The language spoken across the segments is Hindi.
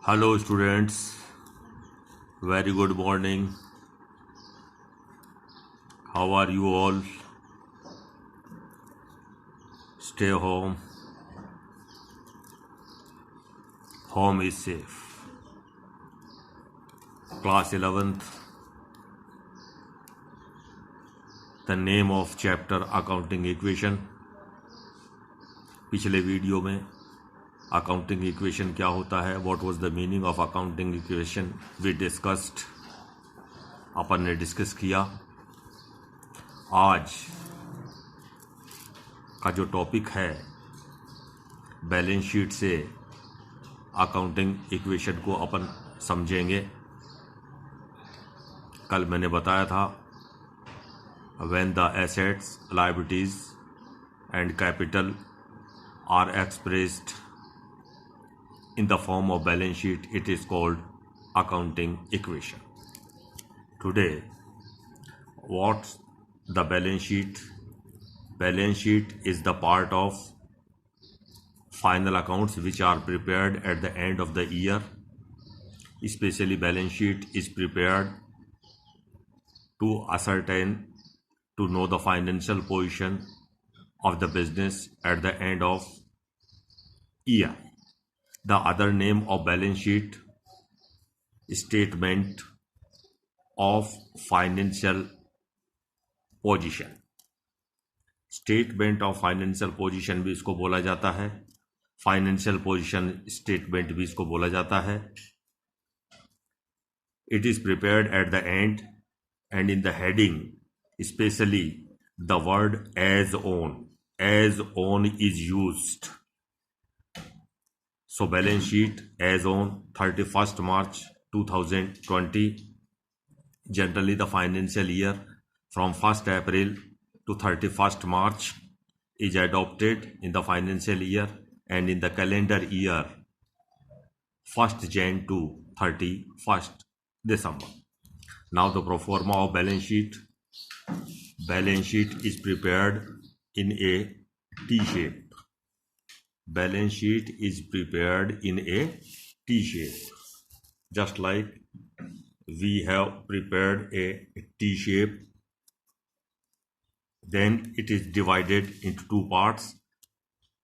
Hello, students. Very good morning. How are you all? Stay home. Home is safe. Class 11th. The name of chapter Accounting Equation. पिछले वीडियो में अकाउंटिंग इक्वेशन क्या होता है, what was the meaning of accounting equation we discussed, अपन ने डिस्कस किया। आज का जो टॉपिक है, बैलेंस शीट से अकाउंटिंग इक्वेशन को अपन समझेंगे। कल मैंने बताया था when the assets, liabilities and capital are expressed in the form of balance sheet, it is called accounting equation. Today, what's the balance sheet? Balance sheet is the part of final accounts which are prepared at the end of the year. Especially balance sheet is prepared to ascertain, to know the financial position of the business at the end of year. The other name of balance sheet, statement of financial position. Statement of financial position भी इसको बोला जाता है, फाइनेंशियल पोजीशन स्टेटमेंट भी इसको बोला जाता है. It is prepared at the end and in the heading, especially the word as on is used. So balance sheet as on 31st March 2020. Generally the financial year from 1st April to 31st March is adopted in the financial year, and in the calendar year 1st Jan to 31st December. Now the pro forma of balance sheet. Balance sheet is prepared in a T shape. Balance sheet is prepared in a T shape. Just like we have prepared a T shape, then it is divided into two parts,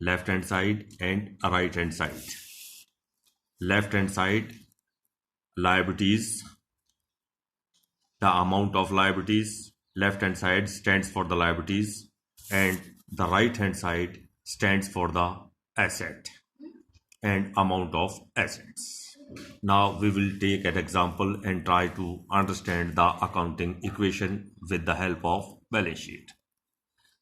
left hand side and right hand side. Left hand side, liabilities, the amount of liabilities. Left hand side stands for the liabilities and the right hand side stands for the asset and amount of assets. Now we will take an example and try to understand the accounting equation with the help of balance sheet.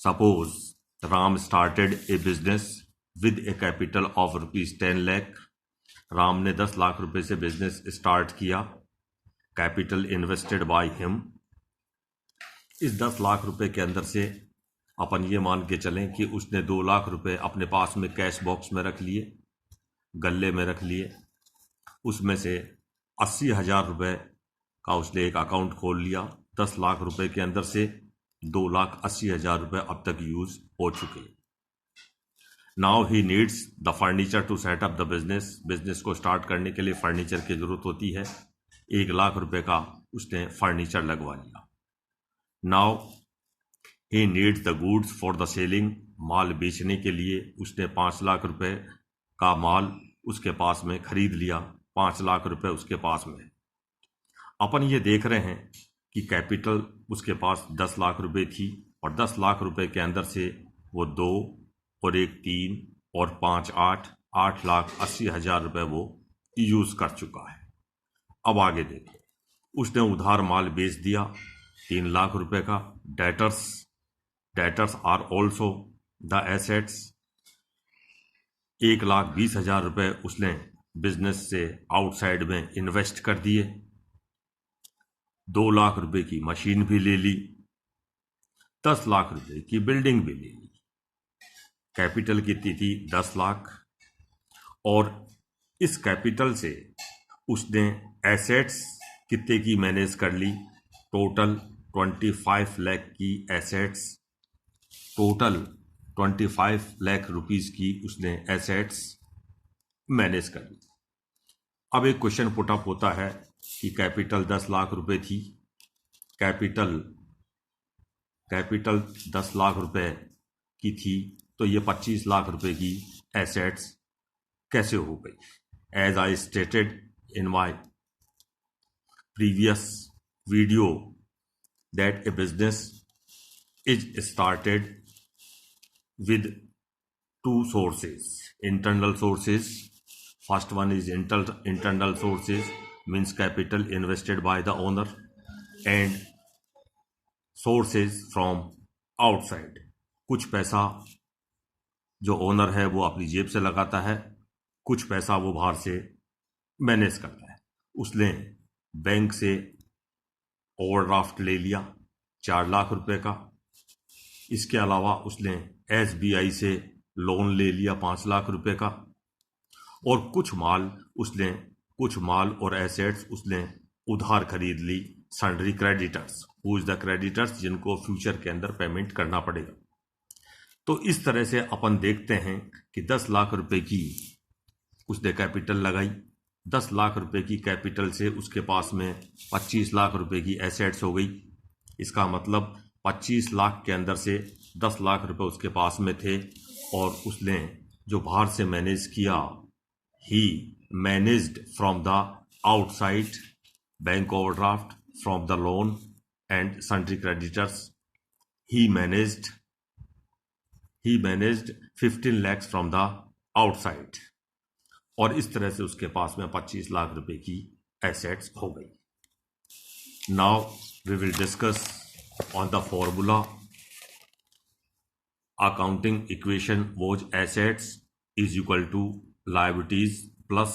Suppose Ram started a business with a capital of rupees 10 lakh. Ram ने 10 लाख रुपए से बिजनेस स्टार्ट किया. Capital invested by him. इस 10 लाख रुपए के अंदर से अपन ये मान के चलें कि उसने 2 लाख रुपए अपने पास में कैश बॉक्स में रख लिए, गल्ले में रख लिए. उसमें से 80,000 रुपए का उसने एक अकाउंट खोल लिया. 10 लाख रुपए के अंदर से 2,80,000 रुपए अब तक यूज हो चुके. Now he needs the furniture to set up the business. Business को स्टार्ट करने के लिए फर्नीचर की जरूरत होती है. 1 लाख रुपए का उसने फर्नीचर लगवा लिया. Now he needs the goods for the selling. माल बेचने के लिए उसने 5 लाख रुपए का माल उसके पास में खरीद लिया. 5 लाख रुपए उसके पास में. अपन ये देख रहे हैं कि कैपिटल उसके पास 10 लाख रुपए थी और 10 लाख रुपए के अंदर से वो 2 और 1 3 और 5 8,80,000 रुपए वो यूज कर चुका है. अब आगे देखो, उसने उधार माल बेच दिया 3 लाख रुपए का. Debtors are also the assets. 1,20,000 रुपए उसने बिजनेस से आउटसाइड में इन्वेस्ट कर दिए. 2 लाख रुपए की मशीन भी ले ली. 10 लाख रुपए की बिल्डिंग भी ले ली. कैपिटल कितनी थी? 10 लाख. और इस कैपिटल से उसने एसेट्स कितने की मैनेज कर ली? टोटल 25 लाख की एसेट्स. टोटल 25 लाख रुपीस की उसने एसेट्स मैनेज कर ली. अब एक क्वेश्चन पुटअप होता है कि कैपिटल 10 लाख रुपए थी, कैपिटल 10 लाख रुपए की थी, तो ये 25 लाख रुपए की एसेट्स कैसे हो गई? As I stated in my previous video that a business is started with two sources, internal sources. First one is internal sources, means capital invested by the owner, and sources from outside. कुछ पैसा जो ओनर है वो अपनी जेब से लगाता है, कुछ पैसा वो बाहर से मैनेज करता है। उसने बैंक से ओवरड्राफ्ट ले लिया 4 लाख रुपए का। इसके अलावा उसने SBI से लोन ले लिया 5 लाख रुपए का, और कुछ माल और एसेट्स उसने उधार खरीद ली sundry creditors. Who is the creditors? जिनको फ्यूचर के अंदर पेमेंट करना पड़ेगा। तो इस तरह से अपन देखते हैं कि 10 लाख रुपए की उसने कैपिटल लगाई, 10 लाख रुपए की कैपिटल से उसके पास में 25 लाख रुपए की एसेट्स हो गई। इसका मतलब 25 लाख के अंदर से 10 लाख रुपए उसके पास में थे, और उसने जो बाहर से मैनेज किया, he managed from the outside bank overdraft, from the loan and sundry creditors. He managed 15 lakhs from the outside, और इस तरह से उसके पास में 25 लाख रुपए की एसेट्स हो गई। Now we will discuss on the formula. Accounting equation was assets is equal to liabilities plus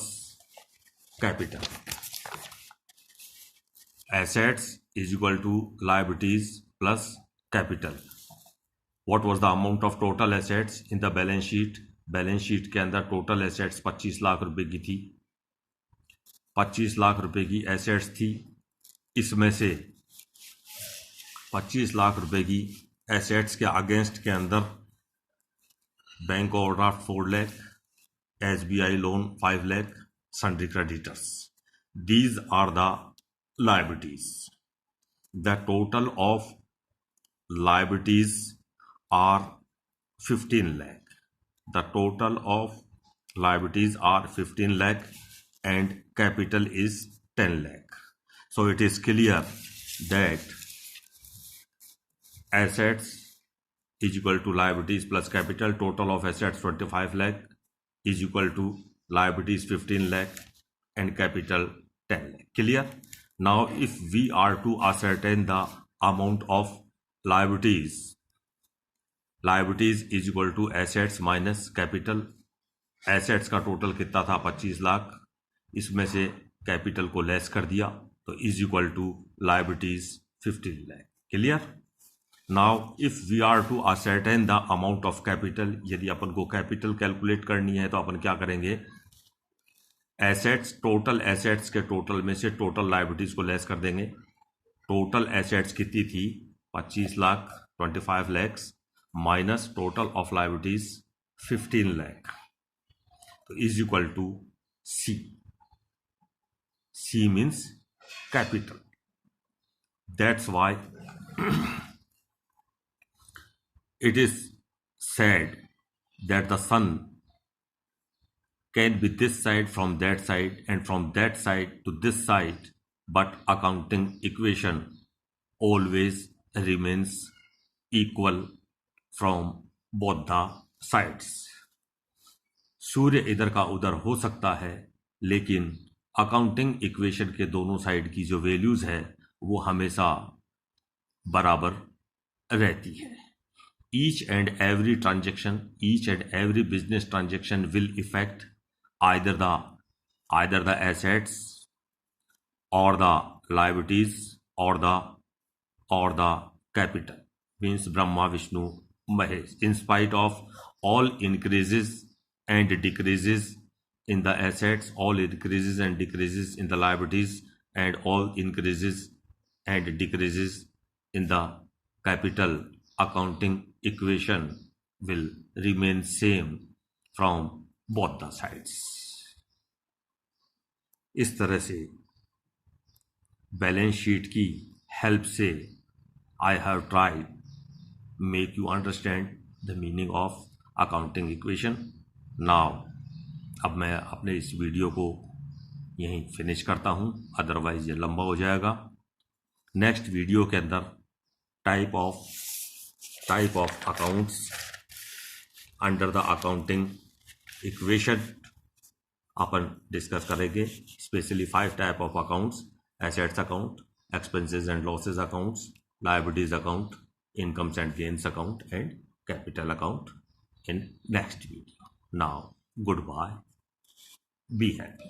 capital. Assets is equal to liabilities plus capital. What was the amount of total assets in the balance sheet? Balance sheet के अंदर टोटल एसेट्स 25 लाख रुपए की थी। 25 लाख रुपए की एसेट्स थी, इसमें से 25 लाख रुपए की एसेट्स के अगेंस्ट के अंदर bank overdraft 4 lakh, SBI loan 5 lakh, sundry creditors. These are the liabilities. The total of liabilities are 15 lakh. The total of liabilities are 15 lakh and capital is 10 lakh. So it is clear that assets is equal to liabilities plus capital. Total of assets 25 lakh is equal to liabilities 15 lakh and capital 10 lakh. Clear? Now if we are to ascertain the amount of liabilities is equal to assets minus capital. assets का टोटल कितना था? 25 लाख। इसमें से कैपिटल को लेस कर दिया, तो is equal to liabilities 15 lakh. Clear? Now if we are to ascertain the amount of capital, यदि अपन को कैपिटल कैलकुलेट करनी है तो अपन क्या करेंगे? एसेट्स, टोटल एसेट्स के टोटल में से टोटल लायबिलिटीज को लेस कर देंगे। टोटल एसेट्स कितनी थी? 25 lakh, 25 lakhs minus total of liabilities 15 lakh, तो is equal to C. C means capital. That's why it is said that the sun can be this side from that side and from that side to this side, but accounting equation always remains equal from both the sides. सूर्य इधर का उधर हो सकता है, लेकिन अकाउंटिंग इक्वेशन के दोनों साइड की जो वैल्यूज है वो हमेशा बराबर रहती है। Each and every transaction, each and every business transaction will affect either the assets or the liabilities or the capital, means Brahma, Vishnu, Mahesh. In spite of all increases and decreases in the assets, all increases and decreases in the liabilities, and all increases and decreases in the capital, accounting equation will remain same from both the sides. इस तरह से बैलेंस शीट की हेल्प से I have tried make you understand the meaning of accounting equation. Now अब मैं अपने इस वीडियो को यहीं फिनिश करता हूं, अदरवाइज ये लंबा हो जाएगा। नेक्स्ट वीडियो के अंदर type of accounts under the accounting equation अपन डिस्कस करेंगे, specially 5 type of accounts: assets account, expenses and losses accounts, liabilities account, incomes and gains account, and capital account in next video. Now, goodbye. Be happy.